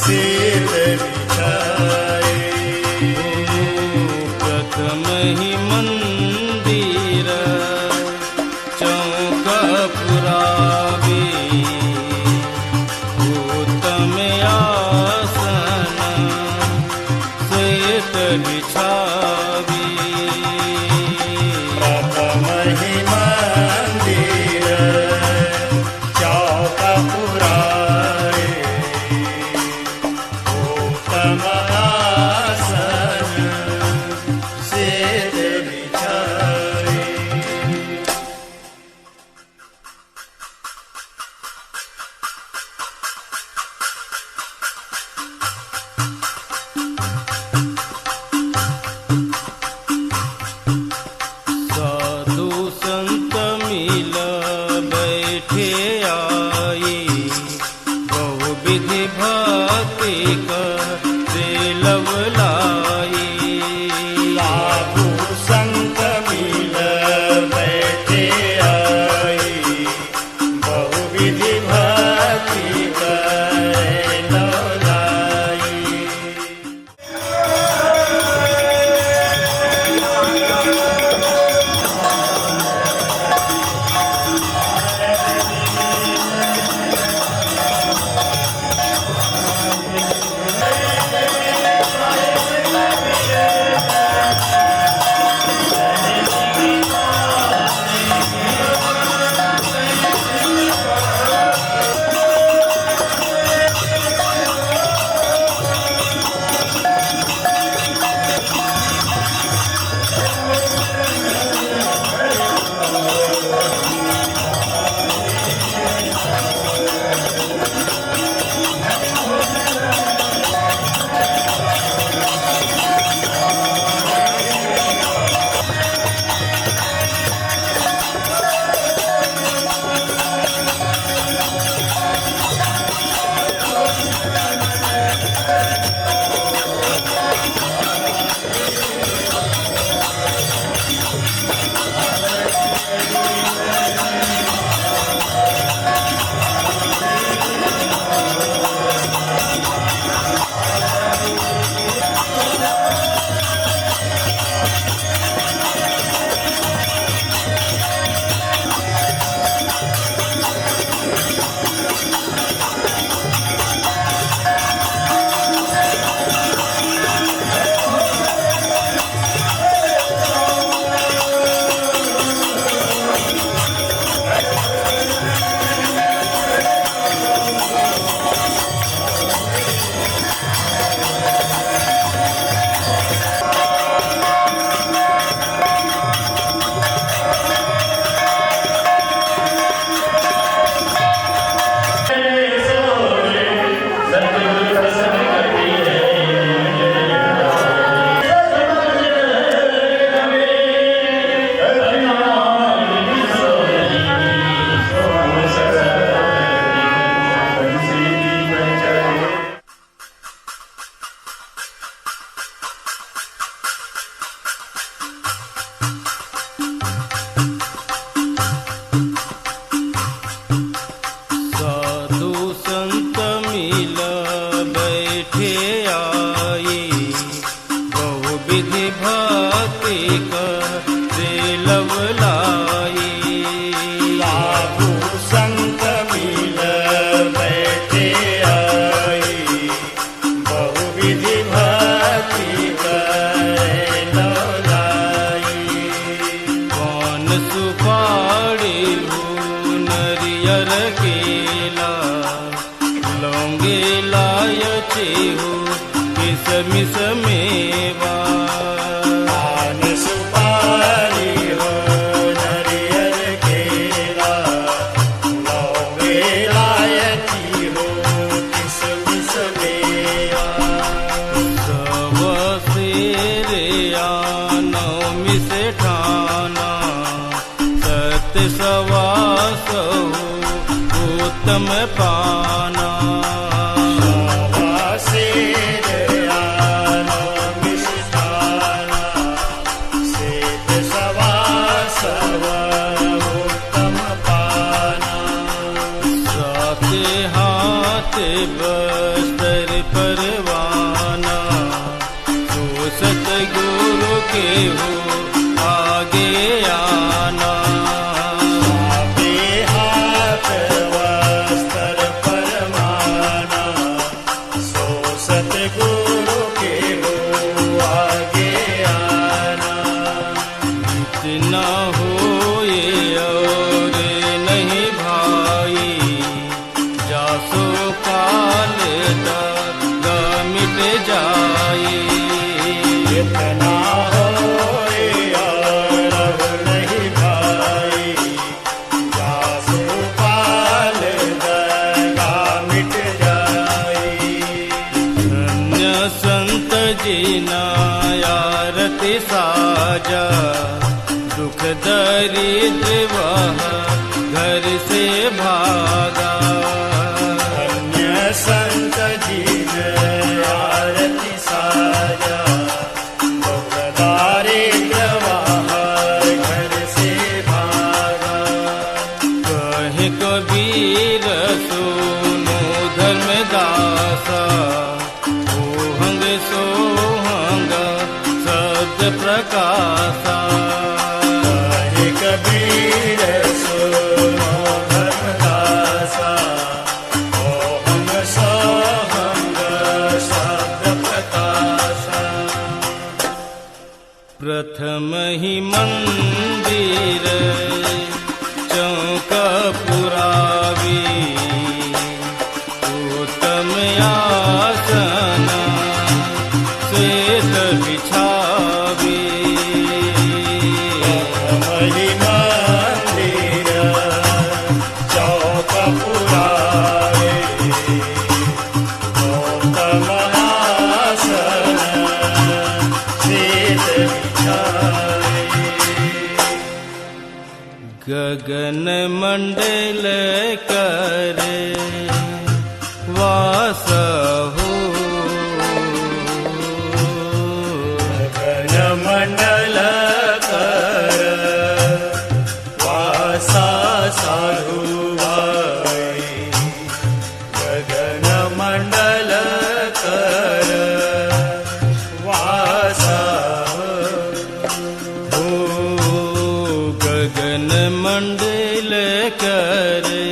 सेत बिछाए। प्रथम ही मंदिर चौका पुरावे, उत्तम आसन सेत बिछावे। प्रथम ही मंदिर चौका पुराए, उत्तम आसन सेत बिछाए। साधु संत मिल बैठे आई, बहुविधि भक्ति करे लवलाई। साधु संत मिल बैठे आई, बहुविधि भक्ति करे लवलाई। साधु संत मिल बैठे आई, बहुविधि भक्ति करे लवलाई। साधु संत मिल बैठे आई, बहुविधि भक्ति करे लवलाई। पान सुपारी हो नरियर केला, लौंगे लायची हो किसमिस मेवा। पान सुपारी हो नरियल केला, लौंगे इलायची हो किसमिस मेवा। सवा शेरे नवमी से ठाना, सत्य सवा सौ उत्तम पाना। सवा शेर आनो मिष्ठान, वस्त्र परवाना, तो सतगुरु के हो आगे आना। आपे हाथ वस्त्र परवाना, सो सतगुरु के हो आगे आना। इतना हो ये और नहीं भाई, जासो काल दागा मिट जाए। इतना होए और नहीं भाई, जासो काल दगा मिट जाए। धन्य संत जीना आरती साजा, दुख दरिद्र वह घर से भागा। अन्य संत जीन आरती साजा, दुख दारिद्र बाहर घर से भागा। कहे कबीर सुनो धर्मदासा, ओहंग सोहंग शब्द प्रकाशा। कहे कबीर सुनो धर्मदासा, ओहम सोहम शब्द प्रकाशा। प्रथम ही मंदिर चौका पुरावी, उत्तम आसन श्वेत बिछावी। मही मंदिर चौक पुरावे, गौतम आसन श्वेत बिछावे। गगन मंडल करे वास हो, गगन मंडल कर वासा साधु भाई। गगन मंडल कर वासा हो गगन मंडल करे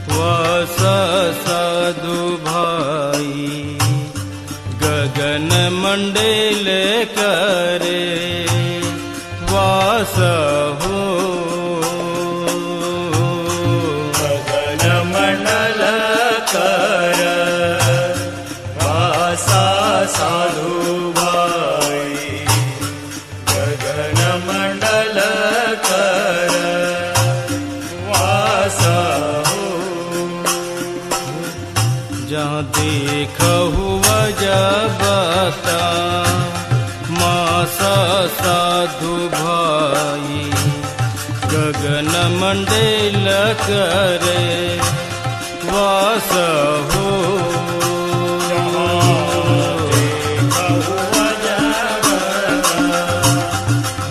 वास साधु भाई। गगन मंडल करे वास हो, गगन मंडल कर वासा साधु भाई। गगन मंडल कर वासा जहाँ देखहु जबता मासा साधु भाई। गगन मंडल करे वास हो,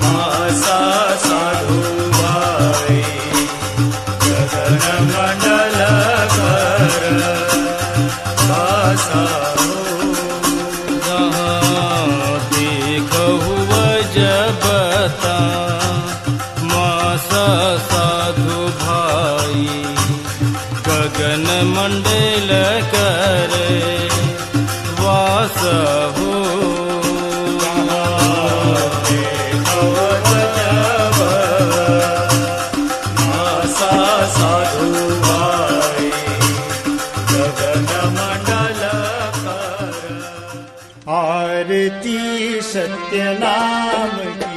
मासा साधु भाई। गगन मंडल कर वासा जहाँ देखहु जबता मासा साधु भाई। गगन मंडल करे वास हो, मासा साधु भाई। गगन मंडल कर आरती सत्य नाम की।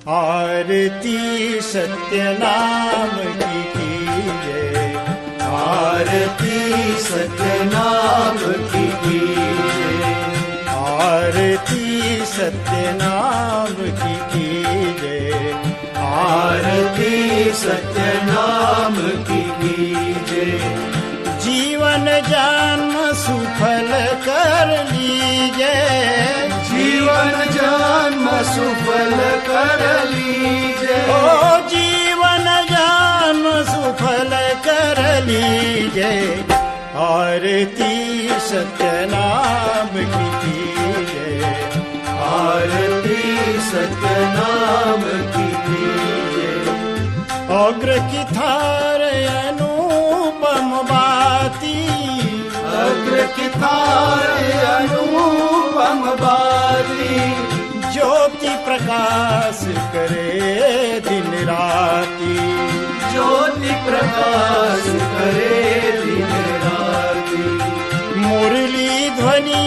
आरती सत्य नाम की कीजिए, आरती सत्य नाम की कीजिए। आरती सत्य नाम की कीजिए, आरती सत्य नाम की कीजिए। जीवन जन्म सुफल कर लीजिए, जीवन जन्म सुफल कर लीजिए। ओ जीवन जन्म सुफल कर लीजिए, आरती सत्य नाम की कीजिए, आरती सत्य नाम की कीजिए। अग्र की थार अनुपम बाती, अग्र की थार अनुपम बाती। ज्योति प्रकाश करे दिन राती, ज्योति प्रकाश करे दिन राती। मुरली ध्वनि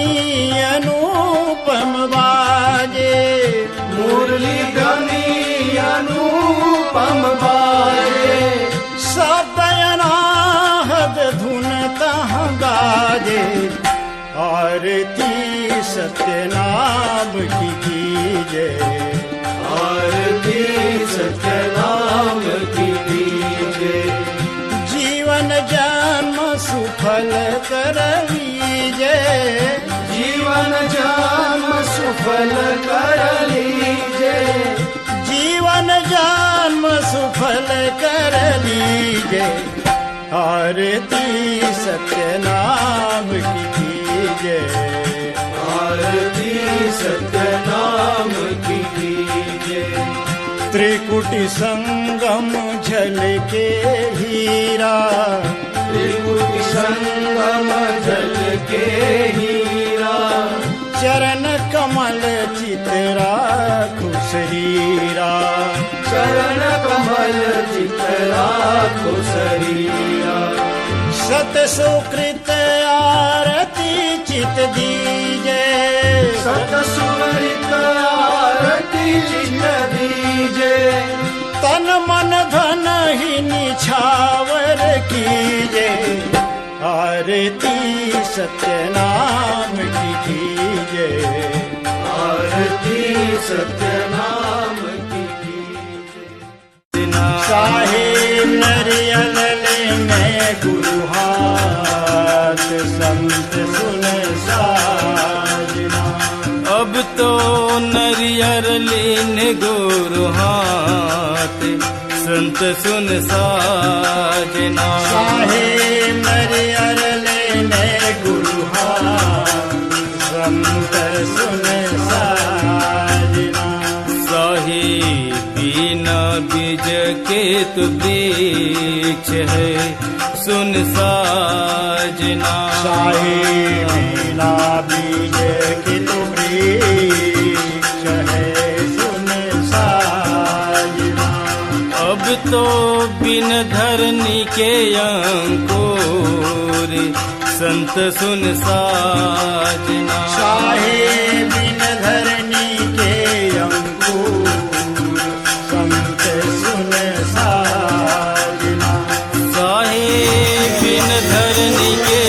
अनुपम बाजे, मुरली ध्वनि अनुपम बाजे। शब्द अनाहद धुन तहाँ गाजे, आरती सत्य नाम की कीजिए, आरती सत्य नाम की कीजिए। जीवन जन्म सुफल कर लीजिए, जीवन जन्म सुफल कर लीजिए। जीवन जन्म सुफल कर लीजिए, आरती सत्य नाम की कीजिए, आरती सत्य नाम की कीजिए। त्रिकुटी संगम झलके हीरा, त्रिकुटी संगम झलके हीरा। चरण कमल चितरा खुशरीरा, चरण कमल चितरा खुशरीरा। सत सुकृत आरती चित दीजे, सत सुकृत आरती चित दीजे। तन मन धन ही निछावर कीजे, आरती सत्य नाम की कीजे, आरती सत्य नाम की कीजे। साहेब नरियल लेने गुरु हाथ, संत सुन साजना। अब तो नरियर लेने गुरु हाथ, संत सुन साजना। साहेब नरियर लेने गुरु हाथ, संत सुन साजना। साहेब बिना बीज के तो वृक्ष है सुन साजना। साहेब बिना बीज के तो वृक्ष है सुन साजना। अब तो बिन धरनी के अंकुर संत सुन साजना। साहेब बिन धरनी के अंकुर संत सुन साजना। साहेब बिन धरनी के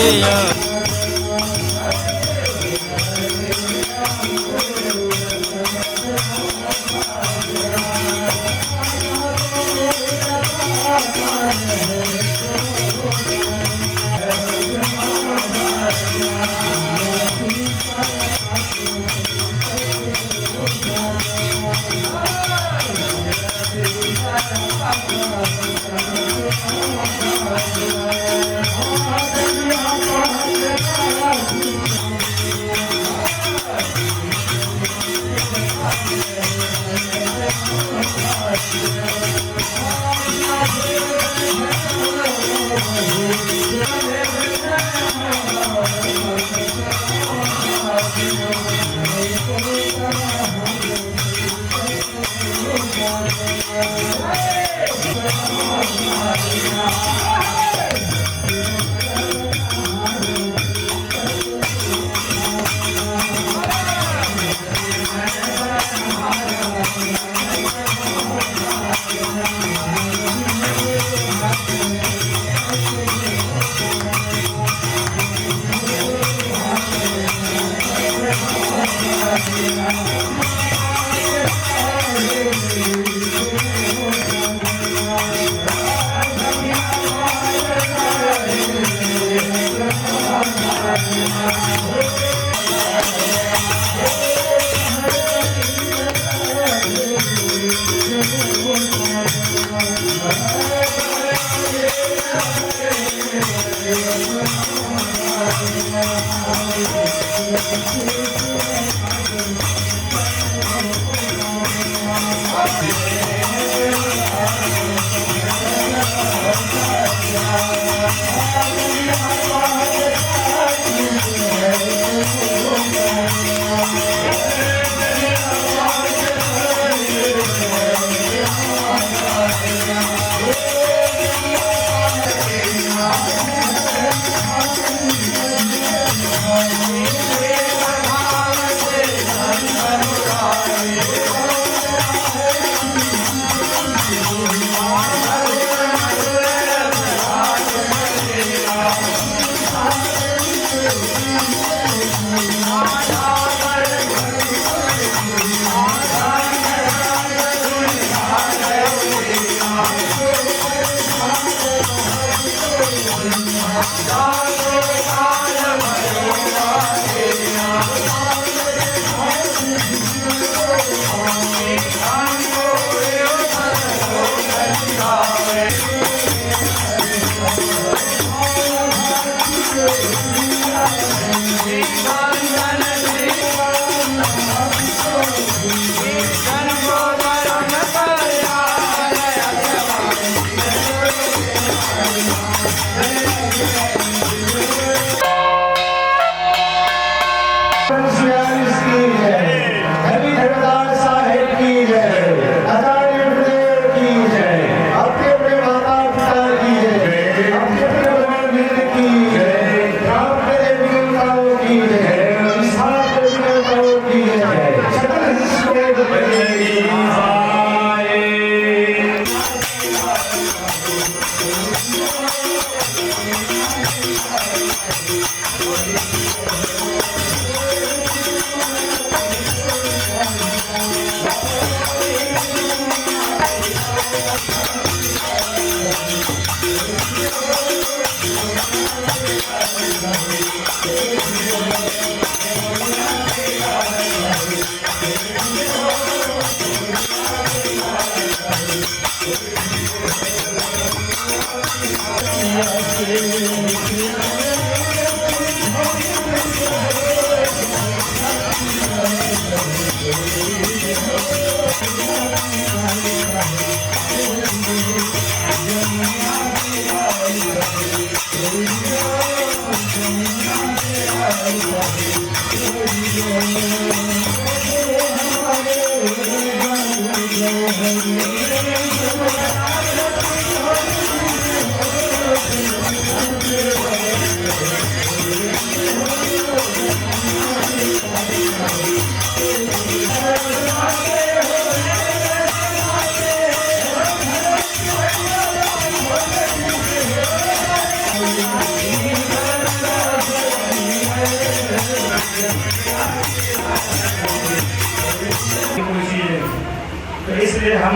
तो इसलिए हम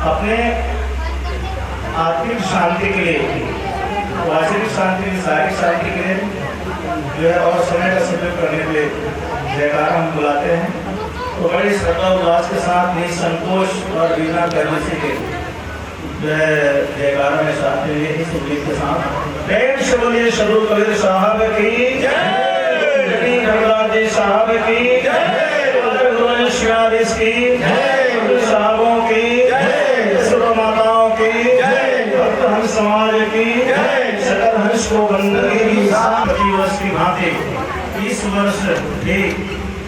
अपने आत्मिक शांति के लिए, वास्तविक शांति के लिए, शारीरिक शांति के लिए जो है और समय का सदुपयोग करने के लिए जयकार हम बुलाते हैं। तो बड़ी श्रद्धा उल्लास के साथ निसंकोच और बिना गर्व से जो है जयकारा में साथ में इस उल्लेख के साथ प्रेम से बोलिए सदगुरु कबीर साहब की जय, रघुनाथ जी साहब की जय, शिवादेश की जय, साहबों की जय, सर्व माताओं की जय, भक्त हंस समाज की जय, सकल हंस को बंदगी की प्रतिवर्ष की भांति इस वर्ष भी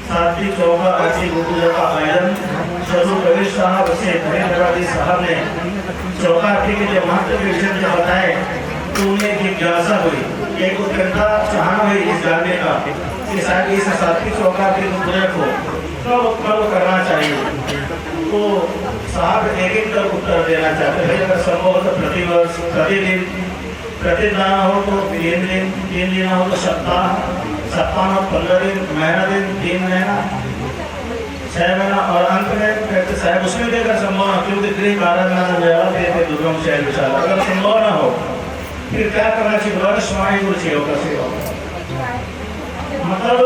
सात्विक चौका आदि पूजा का आयोजन सदगुरु कबीर साहब से जी साहब ने चौका के जो महत्व के विषय में बताए तो उन्हें जिज्ञासा हुई, एक उत्कंठा चाहना हुई इस जानने का कि शायद इस सात्विक चौका के पूजा को कब करना चाहिए। तो साहब एक एक तक उत्तर देना चाहते हैं, अगर संभव हो तो प्रतिवर्ष, प्रतिदिन, प्रतिदिन हो तो 3 दिन, 3 दिन हो तो सप्ताह, सप्ताह हो 15 दिन, महीना दिन, 3 महीना, 6 महीना और अंत में कहते साहब उसमें भी अगर संभव ना, क्योंकि गृह कारण दुर्गम शहर विशाल, अगर संभव ना हो फिर क्या करना चाहिए? वर्षवाणी गुरु सेवा का सेवा, मतलब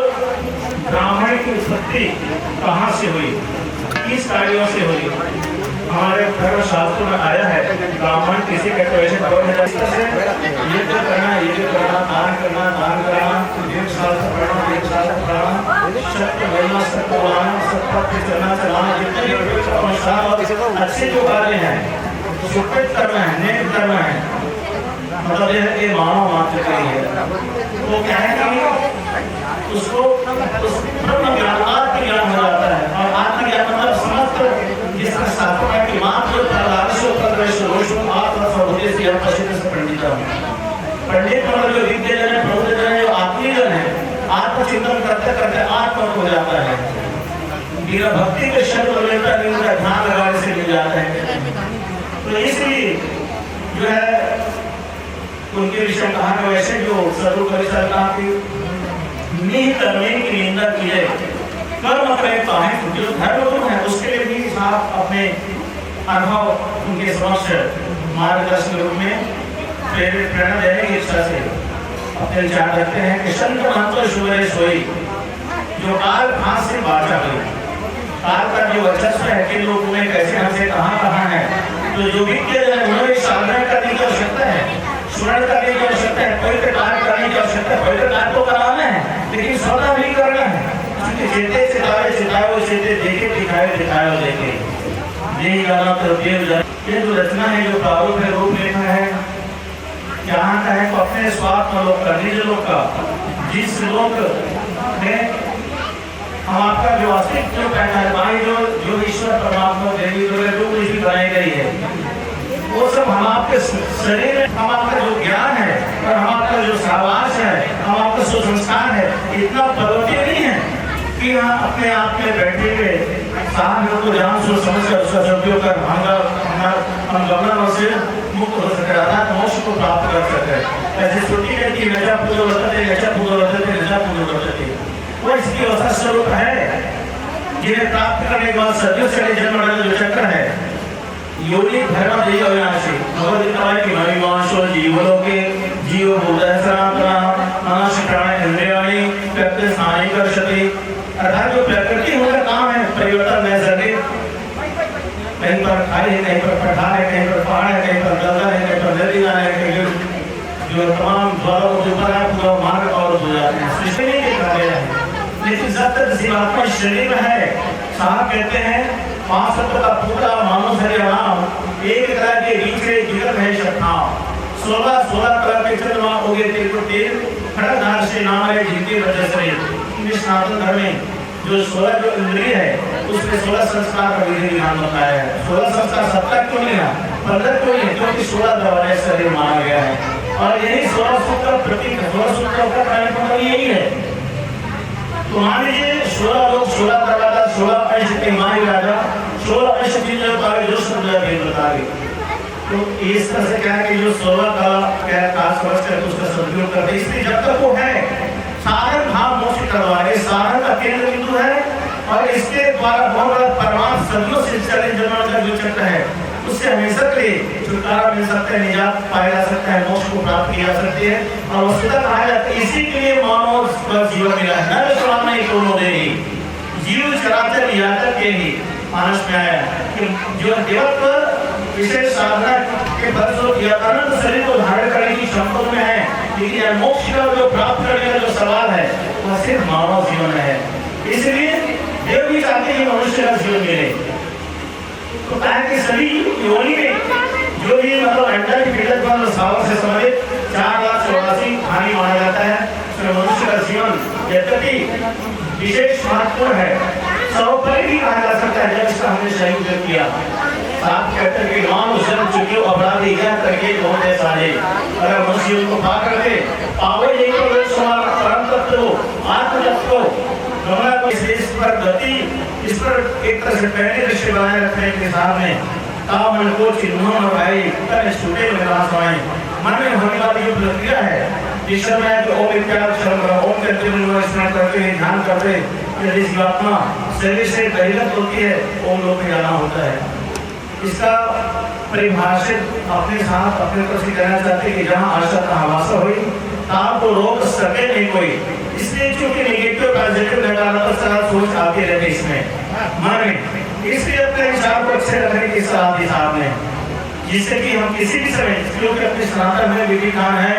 ब्राह्मण की उत्पत्ति कहाँ से हुई, किस कार्यों से हुई? हमारे धर्म शास्त्रों में आया है ब्राह्मण किसी कहते वैसे ये तो करना, ये तो करना, दान करना, दान करना, एक साल तक पढ़ना, एक साल तक पढ़ना, सत्य बोलना, सत्य बोलना, सत्य चलना चलाना, जितने अच्छे जो कार्य हैं सुकृत कर्म है, नेक कर्म है, मतलब ये मानव मात्र का ही है। वो क्या है कि उसको ब्रह्म ज्ञान, आत्मज्ञान हो जाता है। और आत्मज्ञान मतलब समस्त जिसका स्थापना की मात्र पंडित मतलब जो विद्याजन है, प्रबुद्धजन है, जो आत्मीजन है, आत्मचिंतन करते करते आत्मा हो जाता है। बिना भक्ति के शब्द मिलता नहीं, उनका ध्यान लगाने से मिल जाता है। तो इसलिए जो है उनके विषय में कहा वैसे जो सदु परिसर कहा कि निहित कर्म की निंदा की है, कर्म करें तो है, जो धर्म है उसके लिए भी आप अपने अनुभव उनके समक्ष मार्गदर्शन के रूप में प्रेरणा देने की इच्छा से अपने विचार रखते हैं कि संत महत्व सुबह सोई, जो काल फांस से बाचा हुई, काल का जो वर्चस्व है कि लोग में कैसे हमसे कहाँ है, तो जो विद्या उन्हें साधना करने की आवश्यकता है, स्मरण करने की आवश्यकता है, पवित्र कार्य करने की आवश्यकता है। पवित्र कार्य तो कराना है लेकिन स्वतः भी करना है, चेते सितारे सिताओ चेते देखे दिखाए दिखाए देखे यही गाना तो ये जो रचना है, जो प्रारूप है, रूप लेखा है, यहाँ का है तो अपने स्वार्थ में लोग का, निज लोग का, जिस लोग में हम आपका जो अस्तित्व कहना है, बाई जो ईश्वर परमात्मा देवी जो कुछ भी बनाई गई है, वो सब हम आपके शरीर में, हम आपका जो ज्ञान है और हम आपका जो सहवास है, हम आपका जो संस्कार है, इतना पर्वतीय नहीं है कि यहाँ अपने आप में बैठे हुए साहब को जान सोच समझ कर उसका सदुपयोग कर हम गमन से मुक्त हो सके, अर्थात मोक्ष को प्राप्त कर सके। ऐसे छोटी कहती है नजा पूजो वर्तते, नजा पूजो वर्तते, नजा पूजो वर्तते, वो इसकी अवस्था स्वरूप है जिन्हें प्राप्त करने के बाद सदियों से जन्म जो चक्र है योनि धर्म देय अविनाशी भगवद्गीता की महिमांशो जीवलोके जीव बुद्धः सनातनः मनसि प्राण इंद्रियाणि प्रकृति स्थानि कर्षति, अर्थात जो प्रकृति होगा काम है परिवर्तन नैसर्गिक, कहीं पर खाई है, कहीं पर पठार है, कहीं पर पहाड़ है, कहीं पर गंगा है, कहीं पर नदी है, कहीं जो तमाम द्वारों के ऊपर है पूरा मार्ग और हो जाते हैं, सृष्टि नहीं दिखा गया है। लेकिन जब तक जीवात्मा शरीर में है, साहब कहते हैं पांच सत्व का पूरा मानो हरे राम, एक तरह के रीचे जिगर है शक्ता, 16 तरह के चंद्रमा हो गए तेल को तेल खड़गधार से नाम है जिनके वजह से सनातन धर्म में जो 16 जो इंद्रिय है उसमें 16 संस्कार का विधि विधान बताया है। 16 संस्कार 17 क्यों नहीं है, 15 क्यों नहीं, क्योंकि 16 दवाएं शरीर माना गया है और यही 16 सूत्र का प्रतीक है, 16 सूत्रों का कार्यक्रम यही है। तो मान लीजिए 16 लोग 16 दरवाजा 16 अंश के माही राजा 16 अंश की जो बता रही, तो इस तरह से क्या है कि जो 16 का क्या खास समझ कर उसका सदुपयोग करते, इसलिए जब तक वो है साधन भाव मोक्ष करवाए, साधन का केंद्र बिंदु है और इसके द्वारा बहुत बड़ा परमात्मा सदियों से चले जन्म का जो चक्र है उससे हमेशा के लिए छुटकारा मिल सकता है, निजात पाया जा सकता है, मोक्ष को प्राप्त किया जा सकती है। और वस्तुतः कहा जाता है इसी के लिए मानव का जीवन मिला है, न विश्राम नहीं दोनों दे ही जीव चराचर याचक के ही मानस में आया कि जो देवत्व विशेष साधना के फलस्वरूप यह अनंत शरीर को धारण करने की क्षमता में है, लेकिन मोक्ष का जो प्राप्त करने का जो सवाल है वह सिर्फ मानव जीवन में है। इसलिए देव भी चाहते हैं मनुष्य का जीवन मिले, तो कहा कि सभी योनि में जो भी मतलब अंडर की पीड़ित वाला सावर से संबंधित 4,84 हानि माना जाता है, उसमें मनुष्य का जीवन यद्यपि विशेष महत्वपूर्ण है, सर्वोपरि भी कहा जा सकता है जब इसका हमने सही उपयोग किया। आप कहते हैं कि मान जन्म चुके अपराधी क्या करके बहुत है सारे, अगर मनुष्य उनको पा करके पावे यही तो लोग समान परम तत्व आत्म तत्व गमना को इस पर गति, इस पर एक तरह से पहले दृष्टि बनाए रखने के सामने काम मन को चिन्हों और भाई तन छूटे में नाशवाएं मन में होने वाली जो प्रक्रिया है जिस समय जो ओम इत्यादि शब्द ओम करते हुए स्मरण करते हैं, ध्यान करते यदि जीवात्मा शरीर से बहिर्गत होती है ओम लोक में जाना होता है। इसका परिभाषित अपने साथ अपने ऊपर से कहना चाहते हैं कि जहाँ आशा तहाँ वासा हुई, आपको रोक सके नहीं कोई। इसलिए चूंकि निगेटिव पॉजिटिव नकारात्मक सारा सोच आती रहती इसमें मन में, इसलिए अपने विचार को अच्छे रखने की सलाह दी साहब ने, जिससे कि हम किसी भी समय, क्योंकि अपने सनातन में विधि कहाँ है,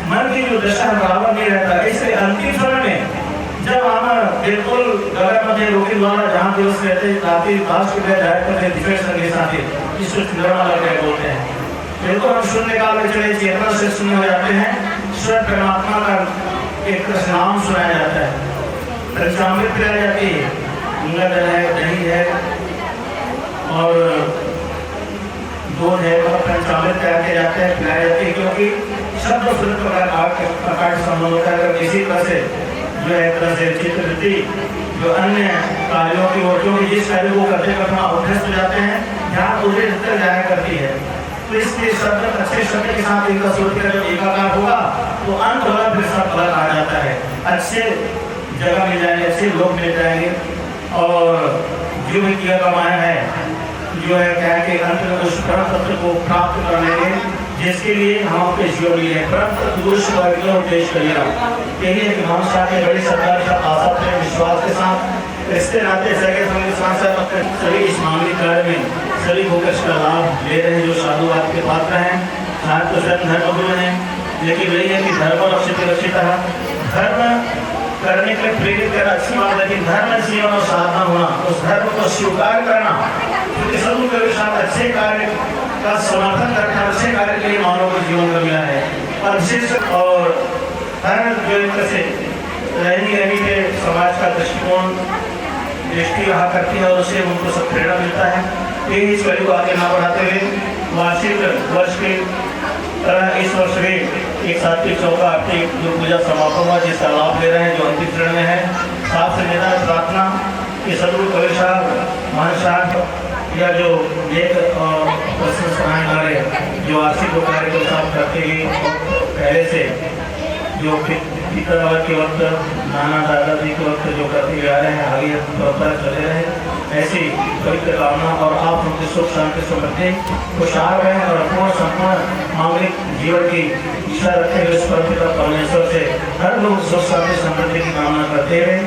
मन की जो दशा बराबर नहीं रहता। इसलिए अंतिम समय में जब हम बिल्कुल गगन मध्य रोगी द्वारा जहाँ दिवस रहते रात्रि लास्ट के जाए दिव्य संदेश आते जिसको निर्मला लग बोलते हैं, बिल्कुल हम शून्य काल में चले चेतना से शून्य हो जाते हैं। ईश्वर परमात्मा का एक नाम सुनाया जाता है, पंचामृत पिलाई जाती है, गंगा जल है, दही है और दूध है, पंचामृत तैयार किए जाते हैं, पिलाई जाती है। क्योंकि शब्द सुनने प्रकार संबंध होता है। अगर किसी तरह से जो है तरह से चित्रवृत्ति जो अन्य कार्यों की ओर, क्योंकि जिस कार्य को करते करना अभ्यस्त हो जाते हैं, ध्यान दूसरे तक जाया करती है। तो इसलिए शब्द अच्छे शब्द के साथ इनका सोच कर जब एकाकार होगा तो अंत होगा, फिर सब फल आ जाता है, अच्छे जगह मिल जाएंगे, अच्छे लोग मिल जाएंगे। और जो भी किया कमाया है जो है क्या कि अंत में उस परम तत्व को प्राप्त करने में जिसके लिए हम अपने जीवन लिए परम तत्व उद्देश्य करिएगा। यही है कि हम साथ बड़ी सरकार का आशा प्रेम विश्वास के साथ रिश्ते नाते सगे साथ अपने सभी इस मामूली कार्य में सभी होकर इसका लाभ ले रहे हैं। जो साधुवाद के पात्र हैं, साथ तो स्वयं धर्मगुरु हैं, लेकिन वही है कि धर्म रक्षित है, धर्म करने के लिए प्रेरित करना अच्छी बात, लेकिन धर्म जीवन और साधना होना, उस धर्म को स्वीकार करना, क्योंकि सदगुरु के साथ अच्छे कार्य का समर्थन करना, अच्छे कार्य के लिए मानव को जीवन का मिला है। और विशेष और हर जो एक से रहनी के समाज का दृष्टि रहा करती है और उससे उनको सब प्रेरणा मिलता है। यही इस वैल्यू को आगे ना बढ़ाते हुए वार्षिक वर्ष के इस वर्ष में एक सात्विक चौका आर्थिक जो पूजा समापन हुआ, जिसका लाभ ले रहे हैं, जो अंतिम चरण में है। साथ से मेरा प्रार्थना कि सदगुरु कबीर साहब महान साहब या जो एक प्रश्न हमारे जो वार्षिक कार्य को साफ करते हैं पहले से जो पिता के वक्त नाना दादाजी के वक्त जो करते आ रहे हैं, आगे परंपरा चले रहे हैं, ऐसी पवित्र कामना और आप उनके सुख शांति समृद्धि खुशहाल रहें और पूर्ण संपूर्ण मामलिक जीवन की इच्छा रखते हुए इस परमपिता परमेश्वर से हर लोग सुख शांति समृद्धि की कामना करते हुए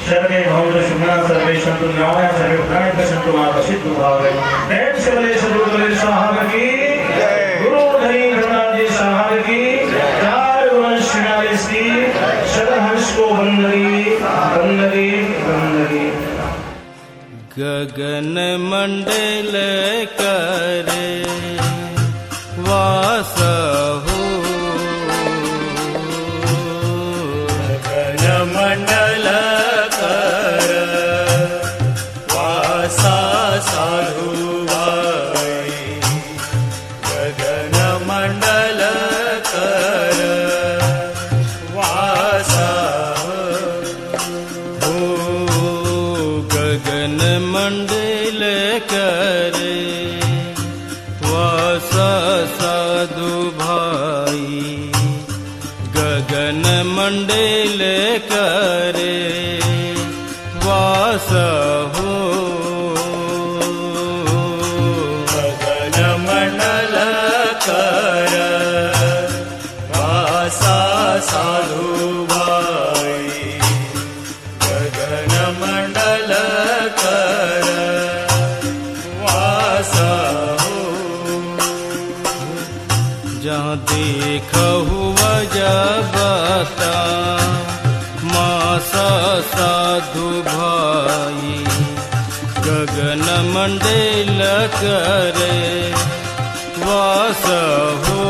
सर्वे भवन्तु सुखिनः सर्वे सन्तु निरामयाः सर्वे भद्राणि पश्यन्तु मा कश्चित् दुःखभाग् जय शिवले सद्गुरु कबीर साहब की जय, गुरु धनी रघुनाथ जी साहब की जय, वंश की सदहंस को वंदगी वंदगी वंदगी। गगन मंडल कर वास हो, गगन मंडल कर वासा साधु भाई, गगन मंडल कर वासा हो, गगन मंडल कर वासा साधु भाई, गगन मंडल कर वास हो, गगन मंडल कर वासा साधु भाई, गगन मंडल कर वासा हो। जहाँ देखहु जबता मासा साधु भाई, गगन मंडल कर वास हो।